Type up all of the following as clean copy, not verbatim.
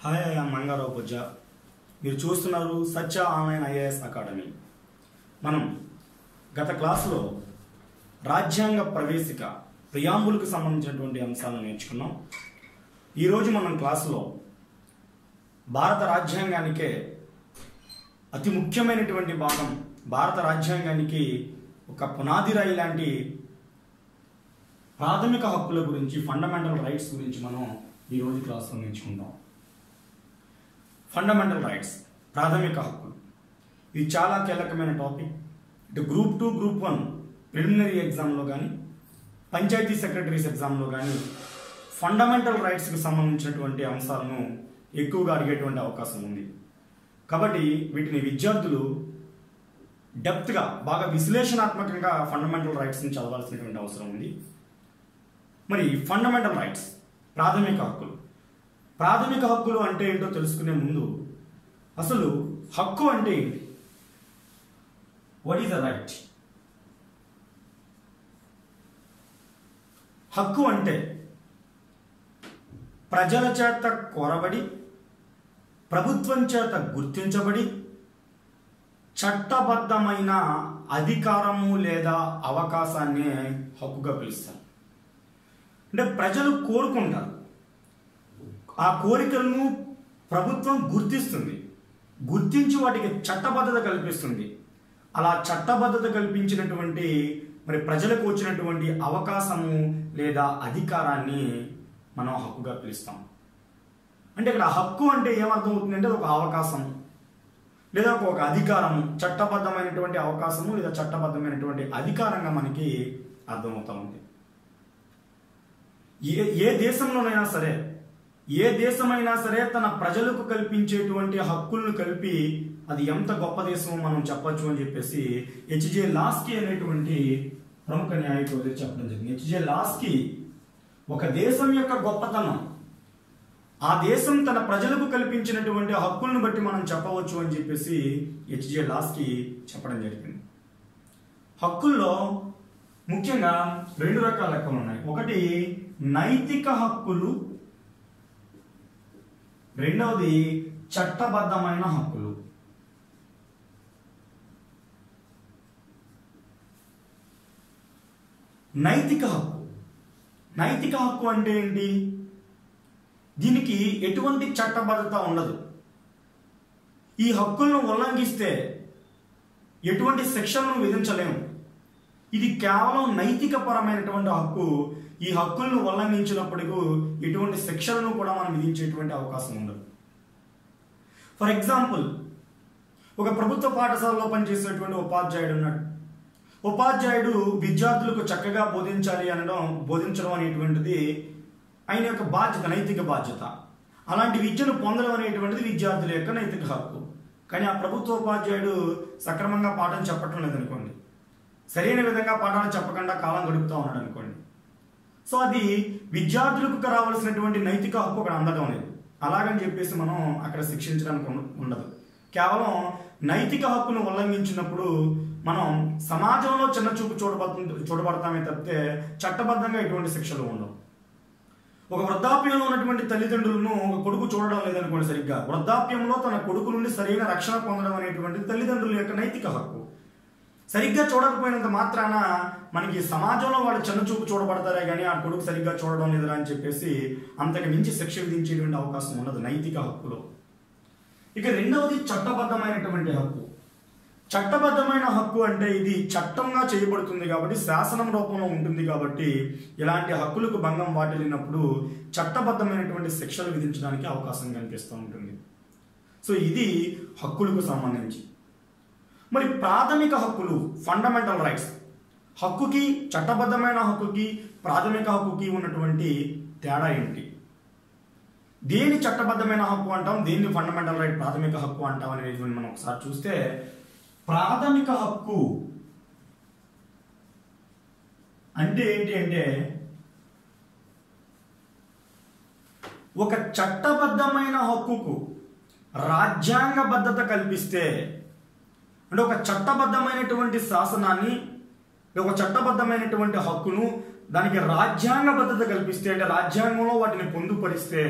Hi, I'm Mangarao బుజ్జా. మీరు చూస్తున్నారు సత్య online IAS academy. మనం గత క్లాసులో రాజ్యాంగ ప్రవేశిక ప్రియాంబుల్కు సంబంధించినటువంటి అంశాలను నేర్చుకున్నాం. ఈరోజు మనం క్లాసులో భారత రాజ్యాంగానికే అతి ముఖ్యమైనటువంటి భాగం, భారత రాజ్యాంగానికి ఒక పునాది రాయి లాంటి ప్రాథమిక హక్కుల గురించి, ఫండమెంటల్ రైట్స్ గురించి మనం ఈరోజు క్లాసులో నేర్చుకుందాం. ఫండమెంటల్ రైట్స్, ప్రాథమిక హక్కులు, ఇది చాలా కీలకమైన టాపిక్. ఇటు గ్రూప్ 2, గ్రూప్ 1 ప్రిలిమినరీ ఎగ్జామ్లో కానీ, పంచాయతీ సెక్రటరీస్ ఎగ్జామ్లో కానీ ఫండమెంటల్ రైట్స్కి సంబంధించినటువంటి అంశాలను ఎక్కువగా అడిగేటువంటి అవకాశం ఉంది. కాబట్టి వీటిని విద్యార్థులు డెప్త్గా, బాగా విశ్లేషణాత్మకంగా ఫండమెంటల్ రైట్స్ని చదవాల్సినటువంటి అవసరం ఉంది. మరి ఫండమెంటల్ రైట్స్, ప్రాథమిక హక్కులు. ప్రాథమిక హక్కులు అంటే ఏంటో తెలుసుకునే ముందు అసలు హక్కు అంటే ఏంటి? What is the right? హక్కు అంటే ప్రజల చేత కోరబడి, ప్రభుత్వం చేత గుర్తించబడి, చట్టబద్ధమైన అధికారము లేదా అవకాశాన్ని హక్కుగా పిలుస్తారు. అంటే ప్రజలు కోరుకుంటారు, ఆ కోరికలను ప్రభుత్వం గుర్తిస్తుంది, గుర్తించి వాటికి చట్టబద్ధత కల్పిస్తుంది. అలా చట్టబద్ధత కల్పించినటువంటి మరి ప్రజలకు వచ్చినటువంటి అవకాశము లేదా అధికారాన్ని మనం హక్కుగా పిలుస్తాం. అంటే ఇక్కడ హక్కు అంటే ఏమర్థం అవుతుందంటే ఒక అవకాశం లేదా ఒక అధికారము, చట్టబద్ధమైనటువంటి అవకాశము లేదా చట్టబద్ధమైనటువంటి అధికారంగా మనకి అర్థమవుతూ ఉంది. ఏ దేశంలోనైనా సరే, ఏ దేశమైనా సరే తన ప్రజలకు కల్పించేటువంటి హక్కులను కలిపి అది ఎంత గొప్ప దేశమో మనం చెప్పొచ్చు అని చెప్పేసి హెచ్జే లాస్కీ అనేటువంటి ప్రముఖ న్యాయవాది చెప్పడం జరిగింది. హెచ్జే లాస్కీ ఒక దేశం యొక్క గొప్పతనం ఆ దేశం తన ప్రజలకు కల్పించినటువంటి హక్కులను బట్టి మనం చెప్పవచ్చు అని చెప్పేసి హెచ్జే లాస్కీ చెప్పడం జరిగింది. హక్కుల్లో ముఖ్యంగా 2 రకాల హక్కులు ఉన్నాయి. ఒకటి నైతిక హక్కులు, రెండవది చట్టబద్ధమైన హక్కులు. నైతిక హక్కు, నైతిక హక్కు అంటే ఏంటి? దీనికి ఎటువంటి చట్టబద్ధత ఉండదు. ఈ హక్కులను ఉల్లంఘిస్తే ఎటువంటి శిక్షలను విధించలేము. ఇది కేవలం నైతిక పరమైనటువంటి హక్కు. ఈ హక్కులను ఉల్లంఘించినప్పటికీ ఎటువంటి శిక్షలను కూడా మనం విధించేటువంటి అవకాశం ఉండదు. ఫర్ ఎగ్జాంపుల్, ఒక ప్రభుత్వ పాఠశాలలో పనిచేసేటువంటి ఉపాధ్యాయుడు ఉన్నాడు. ఉపాధ్యాయుడు విద్యార్థులకు చక్కగా బోధించడం అనేటువంటిది ఆయన యొక్క బాధ్యత, నైతిక బాధ్యత. అలాంటి విద్యను పొందడం అనేటువంటిది విద్యార్థుల యొక్క నైతిక హక్కు. కానీ ఆ ప్రభుత్వ ఉపాధ్యాయుడు సక్రమంగా పాఠం చెప్పటం లేదనుకోండి, సరైన విధంగా పాఠాలు చెప్పకుండా కాలం గడుపుతూ ఉన్నాడు అనుకోండి, సో అది విద్యార్థులకు రావాల్సినటువంటి నైతిక హక్కు అక్కడ అందడం లేదు. అలాగని చెప్పేసి మనం అక్కడ శిక్షించడానికి ఉండదు. కేవలం నైతిక హక్కును ఉల్లంఘించినప్పుడు మనం సమాజంలో చిన్న చూపు చూడబడతామే తప్పితే చట్టబద్ధంగా ఎటువంటి శిక్షలు ఉండవు. ఒక వృద్ధాప్యంలో ఉన్నటువంటి తల్లిదండ్రులను ఒక కొడుకు చూడడం లేదనుకోండి, సరిగ్గా వృద్ధాప్యంలో తన కొడుకు నుండి సరైన రక్షణ పొందడం అనేటువంటి తల్లిదండ్రుల యొక్క నైతిక హక్కు. సరిగ్గా చూడకపోయినంత మాత్రాన మనకి సమాజంలో వాళ్ళు చిన్నచూపు చూడబడతారే కానీ ఆ కొడుకు సరిగ్గా చూడడం లేదురా అని చెప్పేసి అంతకు మించి శిక్ష విధించేటువంటి అవకాశం ఉండదు నైతిక హక్కులో. ఇక రెండవది చట్టబద్ధమైనటువంటి హక్కు. చట్టబద్ధమైన హక్కు అంటే ఇది చట్టంగా చేయబడుతుంది కాబట్టి, శాసనం రూపంలో ఉంటుంది కాబట్టి ఇలాంటి హక్కులకు భంగం వాటిల్లినప్పుడు చట్టబద్ధమైనటువంటి శిక్షలు విధించడానికి అవకాశం కనిపిస్తూ ఉంటుంది. సో ఇది హక్కులకు సంబంధించి. మరి ప్రాథమిక హక్కులు, ఫండమెంటల్ రైట్స్, హక్కుకి, చట్టబద్ధమైన హక్కుకి, ప్రాథమిక హక్కుకి ఉన్నటువంటి తేడా ఏంటి? దేని చట్టబద్ధమైన హక్కు అంటాం, దేన్ని ఫండమెంటల్ రైట్, ప్రాథమిక హక్కు అంటాం అనేది మనం ఒకసారి చూస్తే, ప్రాథమిక హక్కు అంటే ఏంటి అంటే ఒక చట్టబద్ధమైన హక్కుకు రాజ్యాంగబద్ధత కల్పిస్తే, అంటే ఒక చట్టబద్ధమైనటువంటి శాసనాన్ని, ఒక చట్టబద్ధమైనటువంటి హక్కును దానికి రాజ్యాంగబద్ధత కల్పిస్తే, అంటే రాజ్యాంగంలో వాటిని పొందుపరిస్తే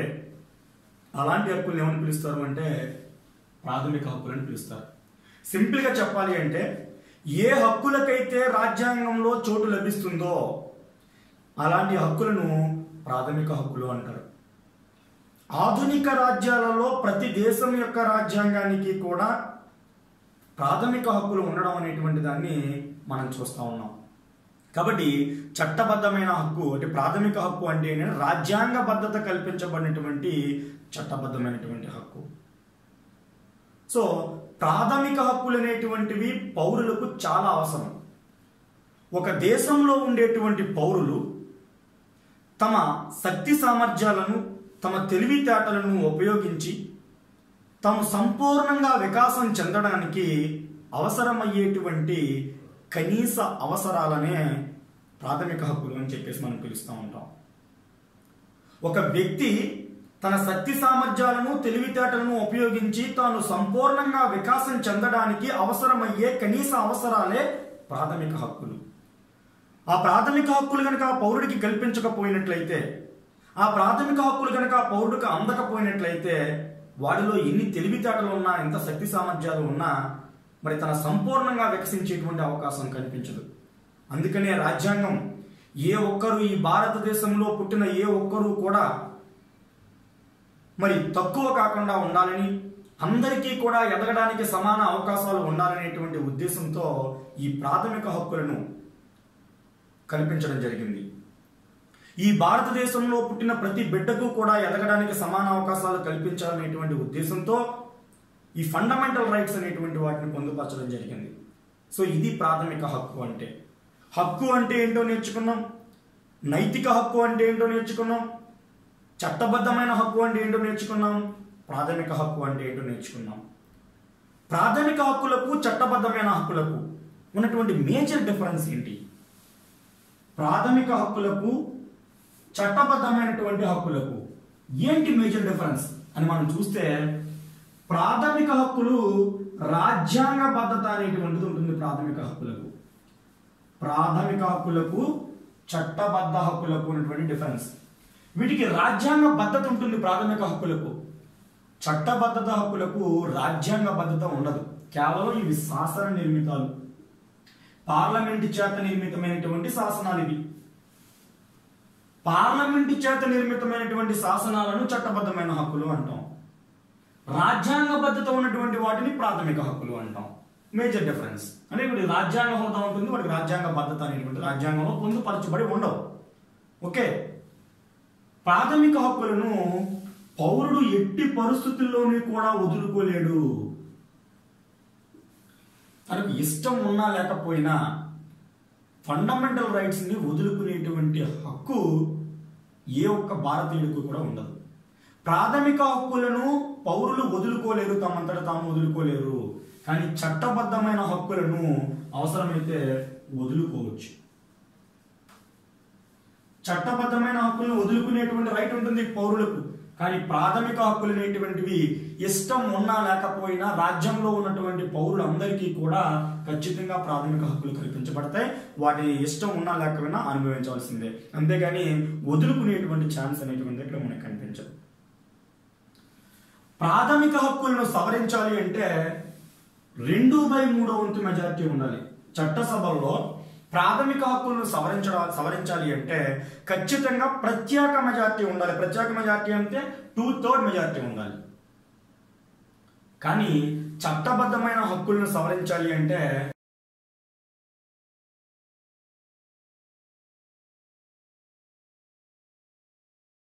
అలాంటి హక్కులను ఏమని పిలుస్తారు అంటే ప్రాథమిక హక్కులని పిలుస్తారు. సింపుల్గా చెప్పాలి అంటే ఏ హక్కులకైతే రాజ్యాంగంలో చోటు లభిస్తుందో అలాంటి హక్కులను ప్రాథమిక హక్కులు అంటారు. ఆధునిక రాజ్యాలలో ప్రతి దేశం యొక్క రాజ్యాంగానికి కూడా ప్రాథమిక హక్కులు ఉండడం అనేటువంటి దాన్ని మనం చూస్తూ ఉన్నాం. కాబట్టి చట్టబద్ధమైన హక్కు అంటే ప్రాథమిక హక్కు అంటే రాజ్యాంగబద్ధత కల్పించబడినటువంటి చట్టబద్ధమైనటువంటి హక్కు. సో ప్రాథమిక హక్కులు అనేటువంటివి పౌరులకు చాలా అవసరం. ఒక దేశంలో ఉండేటువంటి పౌరులు తమ శక్తి సామర్థ్యాలను తమ తెలివితేటలను ఉపయోగించి తాము సంపూర్ణంగా వికాసం చెందడానికి అవసరమయ్యేటువంటి కనీస అవసరాలనే ప్రాథమిక హక్కులు అని చెప్పేసి మనం పిలుస్తూ ఉంటాం. ఒక వ్యక్తి తన శక్తి సామర్థ్యాలను తెలివితేటలను ఉపయోగించి తాను సంపూర్ణంగా వికాసం చెందడానికి అవసరమయ్యే కనీస అవసరాలే ప్రాథమిక హక్కులు. ఆ ప్రాథమిక హక్కులు కనుక పౌరుడికి కల్పించకపోయినట్లయితే, ఆ ప్రాథమిక హక్కులు కనుక పౌరుడికి అందకపోయినట్లయితే వాడిలో ఎన్ని తెలివితేటలు ఉన్నా ఎంత శక్తి సామర్థ్యాలు ఉన్నా మరి తన సంపూర్ణంగా వికసించేటువంటి అవకాశం కనిపించదు. అందుకనే రాజ్యాంగం ఏ ఒక్కరు ఈ భారతదేశంలో పుట్టిన ఏ ఒక్కరూ కూడా మరి తక్కువ కాకుండా ఉండాలని, అందరికీ కూడా ఎదగడానికి సమాన అవకాశాలు ఉండాలనేటువంటి ఉద్దేశంతో ఈ ప్రాథమిక హక్కులను కల్పించడం జరిగింది. ఈ భారతదేశంలో పుట్టిన ప్రతి బిడ్డకు కూడా ఎదగడానికి సమాన అవకాశాలు కల్పించాలనేటువంటి ఉద్దేశంతో ఈ ఫండమెంటల్ రైట్స్ అనేటువంటి వాటిని పొందుపరచడం జరిగింది. సో ఇది ప్రాథమిక హక్కు అంటే. హక్కు అంటే ఏంటో నేర్చుకున్నాం, నైతిక హక్కు అంటే ఏంటో నేర్చుకున్నాం, చట్టబద్ధమైన హక్కు అంటే ఏంటో నేర్చుకున్నాం, ప్రాథమిక హక్కు అంటే ఏంటో నేర్చుకున్నాం. ప్రాథమిక హక్కులకు చట్టబద్ధమైన హక్కులకు ఉన్నటువంటి మేజర్ డిఫరెన్స్ ఏంటి? ప్రాథమిక హక్కులకు చట్టబద్ధమైనటువంటి హక్కులకు ఏంటి మేజర్ డిఫరెన్స్ అని మనం చూస్తే, ప్రాథమిక హక్కులు రాజ్యాంగబద్ధత అనేటువంటిది ఉంటుంది. ప్రాథమిక హక్కులకు చట్టబద్ధ హక్కులకు ఉన్నటువంటి డిఫరెన్స్. వీటికి రాజ్యాంగ బద్ధత ఉంటుంది. ప్రాథమిక హక్కులకు చట్టబద్ధత హక్కులకు రాజ్యాంగ బద్ధత ఉండదు. కేవలం ఇవి శాసన నిర్మితాలు, పార్లమెంటు చేత నిర్మితమైనటువంటి శాసనాలు. ఇవి పార్లమెంటు చేత నిర్మితమైనటువంటి శాసనాలను చట్టబద్ధమైన హక్కులు అంటాం. రాజ్యాంగ బద్ధత ఉన్నటువంటి వాటిని ప్రాథమిక హక్కులు అంటాం. మేజర్ డిఫరెన్స్ అంటే ఇప్పుడు రాజ్యాంగ హోదా ఉంటుంది, వాటికి రాజ్యాంగ బద్ధత అనేటువంటి రాజ్యాంగంలో పొందుపరచబడి ఉండవు. ఓకే, ప్రాథమిక హక్కులను పౌరుడు ఎట్టి పరిస్థితుల్లోనూ కూడా వదులుకోలేడు. తనకు ఇష్టం ఉన్నా లేకపోయినా ఫండమెంటల్ రైట్స్ ని వదులుకునేటువంటి హక్కు ఏ ఒక్క భారతీయుడికి కూడా ఉండదు. ప్రాథమిక హక్కులను పౌరులు వదులుకోలేరు, తమంతట తాము వదులుకోలేరు. కానీ చట్టబద్ధమైన హక్కులను అవసరమైతే వదులుకోవచ్చు. చట్టబద్ధమైన హక్కులను వదులుకునేటువంటి రైట్ ఉంటుంది పౌరులకు. కానీ ప్రాథమిక హక్కులు అనేటువంటివి ఇష్టం ఉన్నా లేకపోయినా రాజ్యంలో ఉన్నటువంటి పౌరులందరికీ కూడా ఖచ్చితంగా ప్రాథమిక హక్కులు కల్పించబడతాయి. వాటిని ఇష్టం ఉన్నా లేకపోయినా అనుభవించవలసిందే. అంతేగాని వదులుకునేటువంటి ఛాన్స్ అనేటువంటి ఇక్కడ మనకు కనిపించదు. ప్రాథమిక హక్కులను సవరించాలి అంటే 2/3 మెజారిటీ ఉండాలి. చట్టసభల్లో ప్రాథమిక హక్కులను సవరించాలి అంటే ఖచ్చితంగా ప్రత్యేక మెజారిటీ ఉండాలి. ప్రత్యేక మెజారిటీ అంటే 2/3 మెజారిటీ ఉండాలి. కానీ చట్టబద్ధమైన హక్కులను సవరించాలి అంటే